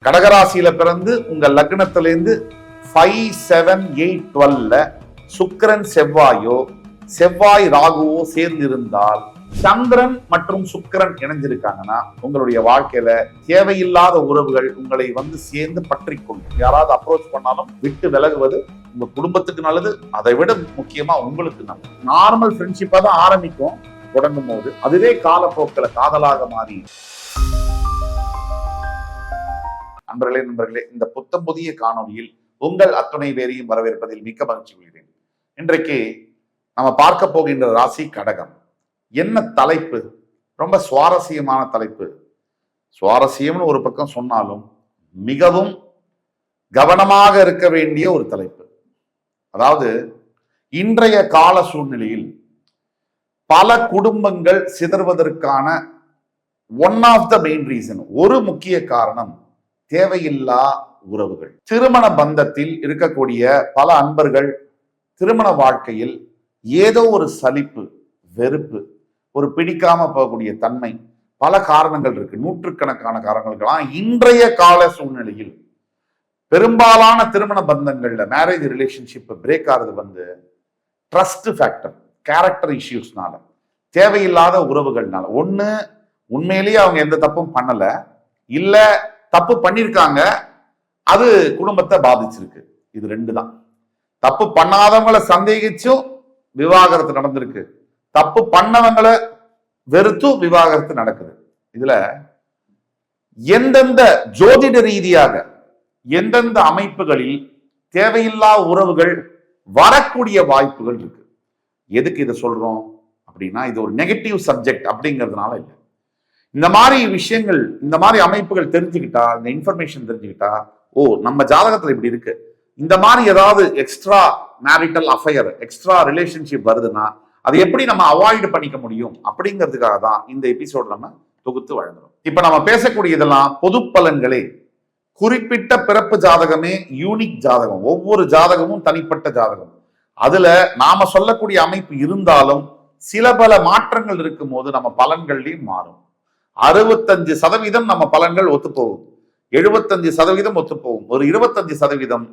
கடகராசியில பிறந்து உங்க லக்னத்திலேருந்து 5, 7, 8, 12 சுக்கிரன் செவ்வாயோ செவ்வாய் ராகுவோ சேர்ந்து இருந்தால் சந்திரன் மற்றும் சுக்கிரன் இணைஞ்சிருக்காங்கன்னா உங்களுடைய வாழ்க்கையில தேவையில்லாத உறவுகள் உங்களை சேர்ந்து பற்றிக்கொள்ளும். யாராவது அப்ரோச் பண்ணாலும் விட்டு விலகுவது உங்க குடும்பத்துக்கு நல்லது, அதை விட முக்கியமா உங்களுக்கு நல்லது. நார்மல் ஃப்ரெண்ட்ஷிப்பா தான் ஆரம்பிக்கும், தொடங்கும் போது அதுவே காலப்போக்கில் காதலாக மாறி. நண்பர்களே, இந்த புத்தம் புதிய காணொலியில் உங்கள் அத்துணை பேரையும் வரவேற்பதில் மிக்க மகிழ்ச்சி கொள்கிறேன். இன்றைக்கு நம்ம பார்க்க போகின்ற ராசி கடகம். என்ன தலைப்பு? ரொம்ப சுவாரஸ்யமான தலைப்பு. சுவாரஸ்யம்னு ஒரு பக்கம் சொன்னாலும் மிகவும் கவனமாக இருக்க வேண்டிய ஒரு தலைப்பு. அதாவது இன்றைய கால சூழ்நிலையில் பல குடும்பங்கள் சிதறுவதற்கான one of the main reason, ஒரு முக்கிய காரணம் தேவையில்லா உறவுகள். திருமண பந்தத்தில் இருக்கக்கூடிய பல அன்பர்கள் திருமண வாழ்க்கையில் ஏதோ ஒரு சலிப்பு, வெறுப்பு, ஒரு பிடிக்காம போகக்கூடிய தன்மை, பல காரணங்கள் இருக்கு, நூற்றுக்கணக்கான காரணங்களுக்கெல்லாம் இன்றைய கால சூழ்நிலையில் பெரும்பாலான திருமண பந்தங்கள்ல மேரேஜ் ரிலேஷன்ஷிப் பிரேக் ஆகுறது ட்ரஸ்ட் ஃபேக்டர், கேரக்டர் இஷ்யூஸ்னால, தேவையில்லாத உறவுகள்னால. ஒண்ணு உண்மையிலேயே அவங்க எந்த தப்பும் பண்ணல, இல்ல தப்பு பண்ணிருக்காங்க, அது குடும்பத்தை பாதிச்சிருக்கு. இது ரெண்டு தான். தப்பு பண்ணாதவங்களை சந்தேகிச்சும் விவாகரத்து நடந்திருக்கு, தப்பு பண்ணவங்களை வெறுத்தும் விவாகரத்து நடக்குது. இதுல எந்தெந்த ஜோதிட ரீதியாக எந்தெந்த அமைப்புகளில் தேவையில்லா உறவுகள் வரக்கூடிய வாய்ப்புகள் இருக்கு. எதுக்கு இதை சொல்றோம் அப்படின்னா, இது ஒரு நெகட்டிவ் சப்ஜெக்ட் அப்படிங்கிறதுனால இல்லை. இந்த மாதிரி விஷயங்கள், இந்த மாதிரி அமைப்புகள் தெரிஞ்சுக்கிட்டா, இந்த இன்ஃபர்மேஷன் தெரிஞ்சுக்கிட்டா, ஓ நம்ம ஜாதகத்துல இப்படி இருக்கு, இந்த மாதிரி ஏதாவது extra marital affair, extra relationship வருதுன்னா அதை எப்படி நம்ம அவாய்ட் பண்ணிக்க முடியும் அப்படிங்கிறதுக்காக தான் இந்த எபிசோட் நம்ம தொகுத்து வழங்குறோம். இப்ப நம்ம பேசக்கூடிய இதெல்லாம் பொது பலன்களே. குறிப்பிட்ட பிறப்பு ஜாதகமே யூனிக் ஜாதகம், ஒவ்வொரு ஜாதகமும் தனிப்பட்ட ஜாதகம். அதுல நாம சொல்லக்கூடிய அமைப்பு இருந்தாலும் சில பல மாற்றங்கள் இருக்கும் போது நம்ம பலன்கள்லையும் மாறும். 65% நம்ம பலன்கள் ஒத்துப்போகும், 75% ஒத்துப்போகும். ஒரு 25%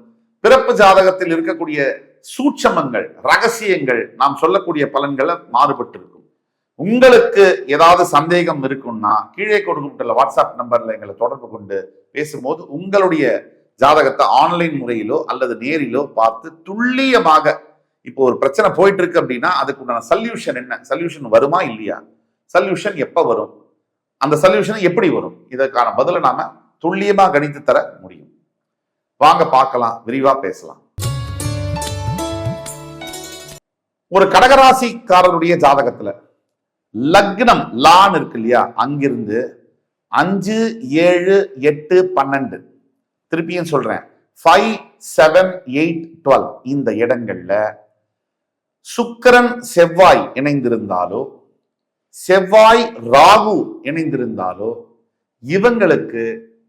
பிறப்பு ஜாதகத்தில் இருக்கக்கூடிய சூட்சமங்கள், ரகசியங்கள், நாம் சொல்லக்கூடிய பலன்களை மாறுபட்டு இருக்கும். உங்களுக்கு ஏதாவது சந்தேகம் இருக்குன்னா கீழே கொடுக்கப்பட்டுள்ள வாட்ஸ்அப் நம்பர்ல எங்களை தொடர்பு கொண்டு பேசும்போது உங்களுடைய ஜாதகத்தை ஆன்லைன் முறையிலோ அல்லது நேரிலோ பார்த்து துல்லியமாக, இப்போ ஒரு பிரச்சனை போயிட்டு இருக்கு அப்படின்னா அதுக்குண்டான சொல்யூஷன் என்ன, சொல்யூஷன் வருமா இல்லையா, சொல்யூஷன் எப்ப வரும், அந்த சொல்யூஷன் எப்படி வரும், இதற்கான பதில நாம துல்லியமா கணித்து தர முடியும். வாங்க பார்க்கலாம், விரிவா பேசலாம். ஒரு கடகராசிக்காரருடைய ஜாதகத்துல லக்னம் லான் இருக்கு இல்லையா, அங்கிருந்து 5, 7, 8, 12, திருப்பியும் சொல்றேன் 5, 7, 8, 12 இந்த இடங்கள்ல சுக்கிரன் செவ்வாய் இணைந்திருந்தாலோ செவ்வாய் ராகு இணைந்திருந்தாலோ இவங்களுக்கு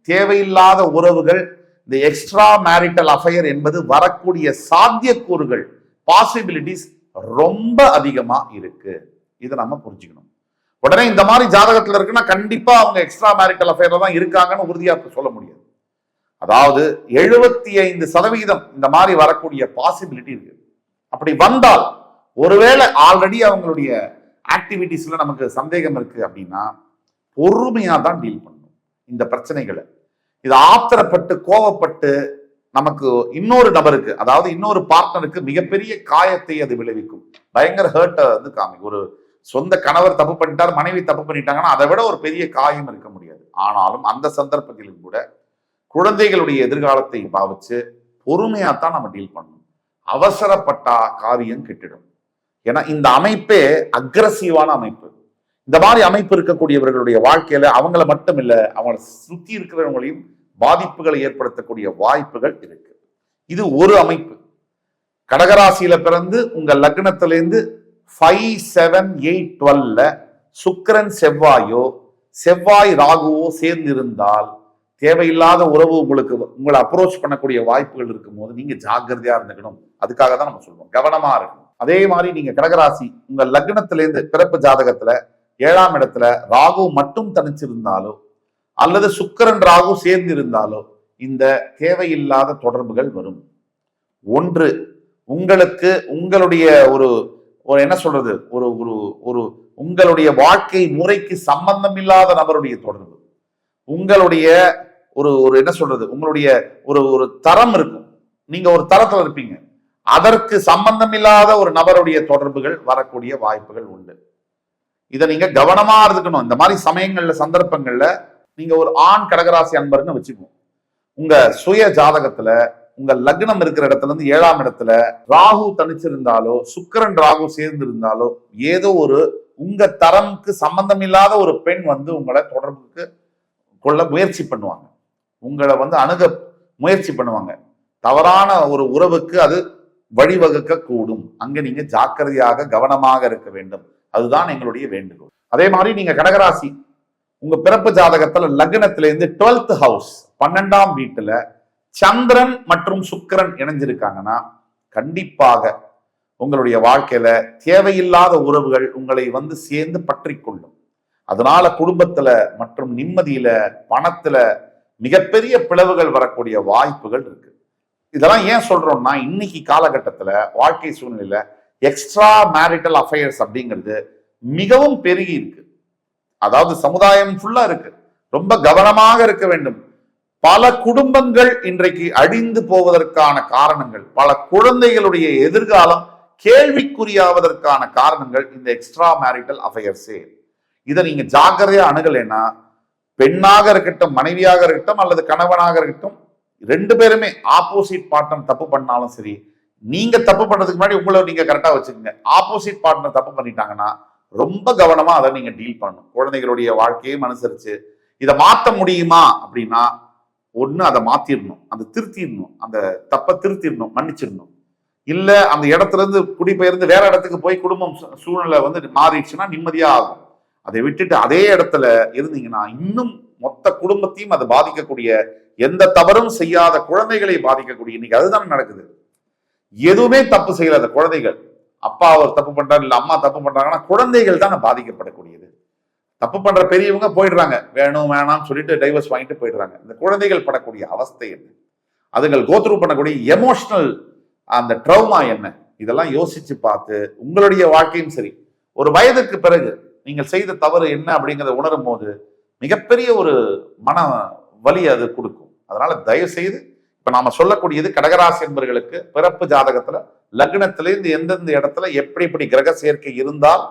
தேவையில்லாத உறவுகள், இந்த எக்ஸ்ட்ரா மேரிட்டல் அஃபையர் என்பது வரக்கூடிய சாத்தியக்கூறுகள், பாசிபிலிட்டிஸ் ரொம்ப அதிகமா இருக்கு. இதை நம்ம புரிஞ்சுக்கணும். உடனே இந்த மாதிரி ஜாதகத்துல இருக்குன்னா கண்டிப்பா அவங்க எக்ஸ்ட்ரா மேரிட்டல் அஃபேர்ல தான் இருக்காங்கன்னு உறுதியா சொல்ல முடியாது. அதாவது 75% இந்த மாதிரி வரக்கூடிய பாசிபிலிட்டி இருக்கு. அப்படி வந்தால், ஒருவேளை ஆல்ரெடி அவங்களுடைய ஆக்டிவிட்டிஸ்ல நமக்கு சந்தேகம் இருக்கு அப்படின்னா பொறுமையா தான் டீல் பண்ணணும் இந்த பிரச்சனைகளை. இது ஆத்திரப்பட்டு கோவப்பட்டு நமக்கு இன்னொரு நபருக்கு, அதாவது இன்னொரு பார்ட்னருக்கு மிகப்பெரிய காயத்தை அது விளைவிக்கும், பயங்கர ஹர்ட்டை காமிக்கும். ஒரு சொந்த கணவர் தப்பு பண்ணிட்டார், மனைவி தப்பு பண்ணிட்டாங்கன்னா அதை விட ஒரு பெரிய காயம் இருக்க முடியாது. ஆனாலும் அந்த சந்தர்ப்பத்திலும் கூட குழந்தைகளுடைய எதிர்காலத்தை பாவிச்சு பொறுமையாத்தான் நம்ம டீல் பண்ணணும். அவசரப்பட்டா காரியம் கெட்டிடும். ஏன்னா இந்த அமைப்பே அக்ரஸிவான அமைப்பு. இந்த மாதிரி அமைப்பு இருக்கக்கூடியவர்களுடைய வாழ்க்கையில அவங்கள மட்டும் இல்ல, அவங்களை சுத்தி இருக்கிறவங்களையும் பாதிப்புகளை ஏற்படுத்தக்கூடிய வாய்ப்புகள் இருக்கு. இது ஒரு அமைப்பு. கடகராசியில பிறந்து உங்க லக்னத்திலேருந்து 5, 7, 8, 12 சுக்கிரன் செவ்வாயோ செவ்வாய் ராகுவோ சேர்ந்து இருந்தால் தேவையில்லாத உறவு உங்களை அப்ரோச் பண்ணக்கூடிய வாய்ப்புகள் இருக்கும் போது நீங்க ஜாக்கிரதையா இருந்துக்கணும். அதுக்காக தான் நம்ம சொல்றோம், கவனமா இருக்கணும். அதே மாதிரி நீங்க கடகராசி உங்க லக்னத்திலேருந்து பிறப்பு ஜாதகத்துல 7ஆம் இடத்துல ராகு மட்டும் தனிச்சிருந்தாலோ அல்லது சுக்கிரன் ராகு சேர்ந்து இருந்தாலோ இந்த தேவையில்லாத தொடர்புகள் வரும். ஒன்று, உங்களுக்கு உங்களுடைய ஒரு ஒரு என்ன சொல்றது ஒரு ஒரு ஒரு உங்களுடைய வாழ்க்கை முறைக்கு சம்பந்தம் இல்லாத நபருடைய தொடர்பு, உங்களுடைய ஒரு ஒரு என்ன சொல்றது உங்களுடைய ஒரு ஒரு தரம் இருக்கும், நீங்க ஒரு தரத்துல இருப்பீங்க, அதற்கு சம்பந்தம் இல்லாத ஒரு நபருடைய தொடர்புகள் வரக்கூடிய வாய்ப்புகள் உண்டு. இதை நீங்க கவனமா இருக்கணும். இந்த மாதிரி சமயங்கள்ல சந்தர்ப்பங்கள்ல நீங்க ஒரு ஆண் கடகராசி அன்பர்னு வச்சுக்கோங்க. உங்க சுய ஜாதகத்துல உங்க லக்னம் இருக்கிற இடத்துல இருந்து 7ஆம் இடத்துல ராகு தனிச்சிருந்தாலோ சுக்கிரன் ராகு சேர்ந்து இருந்தாலோ ஏதோ ஒரு உங்க தரம்க்கு சம்பந்தம் இல்லாத ஒரு பெண் வந்து உங்களை தொடர்புக்கு கொள்ள முயற்சி பண்ணுவாங்க, உங்களை வந்து அணுக முயற்சி பண்ணுவாங்க. தவறான ஒரு உறவுக்கு அது வழிவகுக்க கூடும். அங்க நீங்க ஜாக்கிரதையாக கவனமாக இருக்க வேண்டும். அதுதான் எங்களுடைய வேண்டுகோள். அதே மாதிரி நீங்க கடகராசி உங்க பிறப்பு ஜாதகத்துல லக்னத்திலிருந்து 12th ஹவுஸ் 12ஆம் வீட்டுல சந்திரன் மற்றும் சுக்கிரன் இணைஞ்சிருக்காங்கன்னா கண்டிப்பாக உங்களுடைய வாழ்க்கையில தேவையில்லாத உறவுகள் உங்களை வந்து சேர்ந்து பற்றி கொள்ளும். அதனால குடும்பத்துல மற்றும் நிம்மதியில பணத்துல மிகப்பெரிய பிளவுகள் வரக்கூடிய வாய்ப்புகள் இருக்கு. இதெல்லாம் ஏன் சொல்றோம்னா இன்னைக்கு காலகட்டத்துல வாழ்க்கை சூழ்நிலையில எக்ஸ்ட்ரா மேரிட்டல் அஃபேர்ஸ் அப்படிங்கிறது மிகவும் பெருகி இருக்கு. அதாவது சமுதாயம் ஃபுல்லா இருக்கு. ரொம்ப கவனமாக இருக்க வேண்டும். பல குடும்பங்கள் இன்றைக்கு அழிந்து போவதற்கான காரணங்கள், பல குழந்தைகளுடைய எதிர்காலம் கேள்விக்குறியாவதற்கான காரணங்கள் இந்த எக்ஸ்ட்ரா மேரிட்டல் அஃபேர்ஸே. இதை நீங்க ஜாக்கிரதையா அணுகலைன்னா பெண்ணாக இருக்கட்டும், மனைவியாக இருக்கட்டும் அல்லது கணவனாக இருக்கட்டும், 2 பேருமே ஆப்போசிட் பார்ட்னர் தப்பு பண்ணாலும் சரி, நீங்க தப்பு பண்றதுக்கு முன்னாடி உங்களை நீங்க கரெக்டா வச்சுக்கோங்க. ஆப்போசிட் பார்ட்னர் தப்பு பண்ணிட்டாங்கன்னா ரொம்ப கவனமா அதை நீங்க டீல் பண்ணணும். குழந்தைகளுடைய வாழ்க்கையும் அனுசரிச்சு இதை மாற்ற முடியுமா அப்படின்னா ஒண்ணு அதை மாத்திரணும், அதை திருத்திடணும், அந்த தப்பை திருத்திடணும், மன்னிச்சிடணும். இல்ல அந்த இடத்துல இருந்து குடிபெயர்ந்து வேற இடத்துக்கு போய் குடும்பம் சூழ்நிலை வந்து மாறிடுச்சுன்னா நிம்மதியா ஆகும். அதை விட்டுட்டு அதே இடத்துல இருந்தீங்கன்னா இன்னும் மொத்த குடும்பத்தையும் அது பாதிக்கக்கூடிய, எந்த தவறும் செய்யாத குழந்தைகளை பாதிக்கக்கூடிய, இன்னைக்கு அதுதான் நடக்குது. எதுவுமே தப்பு செய்யலாத குழந்தைகள், அப்பா அவர் தப்பு பண்றாரு இல்ல அம்மா தப்பு பண்றாங்கன்னா குழந்தைகள் தான் பாதிக்கப்படக்கூடியது. தப்பு பண்ற பெரியவங்க போயிடுறாங்க, வேணும் வேணாம்னு சொல்லிட்டு டைவர்ஸ் வாங்கிட்டு போயிடுறாங்க. இந்த குழந்தைகள் படக்கூடிய அவஸ்தை என்ன, அதுகள் கோத்ரூ பண்ணக்கூடிய எமோஷனல் அந்த ட்ரௌமா என்ன, இதெல்லாம் யோசிச்சு பார்த்து உங்களுடைய வாழ்க்கையும் சரி, ஒரு வயதுக்கு பிறகு நீங்கள் செய்த தவறு என்ன அப்படிங்கிறத உணரும் போது மிகப்பெரிய ஒரு மன வலி அது கொடுக்கும். அதனால தயவு செய்து இப்ப நாம சொல்லக்கூடியது கடகராசி என்பவர்களுக்கு பிறப்பு ஜாதகத்துல லக்னத்திலிருந்து எந்தெந்த இடத்துல எப்படி கிரக சேர்க்கை இருந்தால்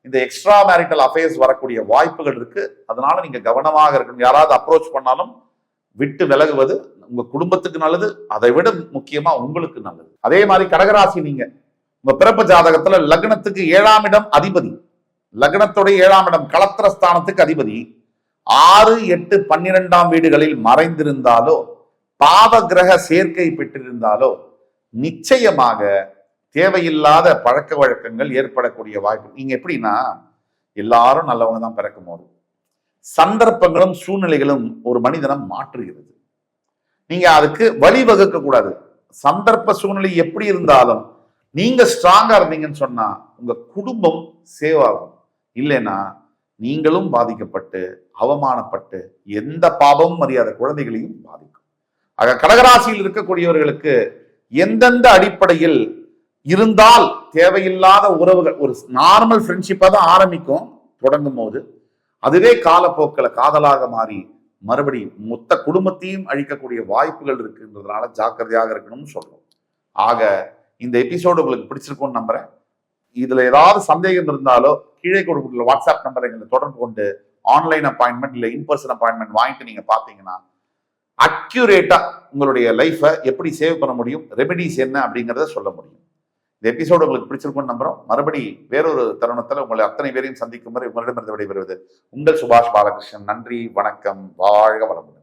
இந்த எக்ஸ்ட்ரா மேரிட்டல் அஃபேர்ஸ் வரக்கூடிய வாய்ப்புகள் இருக்கு. அதனால நீங்க கவனமாக இருக்கணும். யாராவது அப்ரோச் பண்ணாலும் விட்டு விலகுவது உங்க குடும்பத்துக்கு நல்லது, அதை விட முக்கியமா உங்களுக்கு நல்லது. அதே மாதிரி கடகராசி நீங்க உங்க பிறப்பு ஜாதகத்துல லக்னத்துக்கு 7ஆம் இடம் அதிபதி, லக்னத்துடைய 7ஆம் இடம் களத்திரஸ்தானத்துக்கு அதிபதி 6, 8, 12ஆம் வீடுகளில் மறைந்திருந்தாலோ பாவ கிரக சேர்க்கை பெற்றிருந்தாலோ நிச்சயமாக தேவையில்லாத பழக்க வழக்கங்கள் ஏற்படக்கூடிய வாய்ப்பு. நீங்க எப்படின்னா எல்லாரும் நல்லவங்க தான் பிறக்கும் போது சந்தர்ப்பங்களும் சூழ்நிலைகளும் ஒரு மனிதனை மாற்றுகிறது. நீங்க அதுக்கு வழிவகுக்க கூடாது. சந்தர்ப்ப சூழ்நிலை எப்படி இருந்தாலும் நீங்க ஸ்ட்ராங்கா இருந்தீங்கன்னு சொன்னா உங்க குடும்பம் சேவ் ஆகும். இல்லைன்னா நீங்களும் பாதிக்கப்பட்டு அவமானப்பட்டு எந்த பாவமும் அறியாத குழந்தைகளையும் பாதிக்கும். ஆக கடகராசியில் இருக்கக்கூடியவர்களுக்கு எந்தெந்த அடிப்படையில் இருந்தால் தேவையில்லாத உறவுகள், ஒரு நார்மல் ஃப்ரெண்ட்ஷிப்பா தான் ஆரம்பிக்கும் தொடங்கும் போது, அதுவே காலப்போக்கில் காதலாக மாறி மறுபடி மொத்த குடும்பத்தையும் அழிக்கக்கூடிய வாய்ப்புகள் இருக்குன்றதுனால ஜாக்கிரதையாக இருக்கணும்னு சொல்றோம். ஆக இந்த எபிசோடு உங்களுக்கு பிடிச்சிருக்கும்னு நம்புறேன். இதுல ஏதாவது சந்தேகம் இருந்தாலோ கீழே கொடுக்குற வாட்ஸ்அப் நம்பரை எங்களை தொடர்பு கொண்டு ஆன்லைன் அப்பாயின்மெண்ட் இல்லை இன்பர்சன் அப்பாயின்மெண்ட் வாங்கிட்டு நீங்க பாத்தீங்கன்னா அக்யூரேட்டா உங்களுடைய லைஃபை எப்படி சேவ் பண்ண முடியும், ரெமெடிஸ் என்ன அப்படிங்கிறத சொல்ல முடியும். இந்த எபிசோடு உங்களுக்கு பிடிச்சிருக்கும்னு நம்புறோம். மறுபடி வேறொரு தருணத்தில் உங்களை அத்தனை பேரையும் சந்திக்கும் வரை உங்களிடமிருந்து விடைபெறுவது உங்கள் சுபாஷ் பாலகிருஷ்ணன். நன்றி, வணக்கம், வாழ்க வளமுடன்.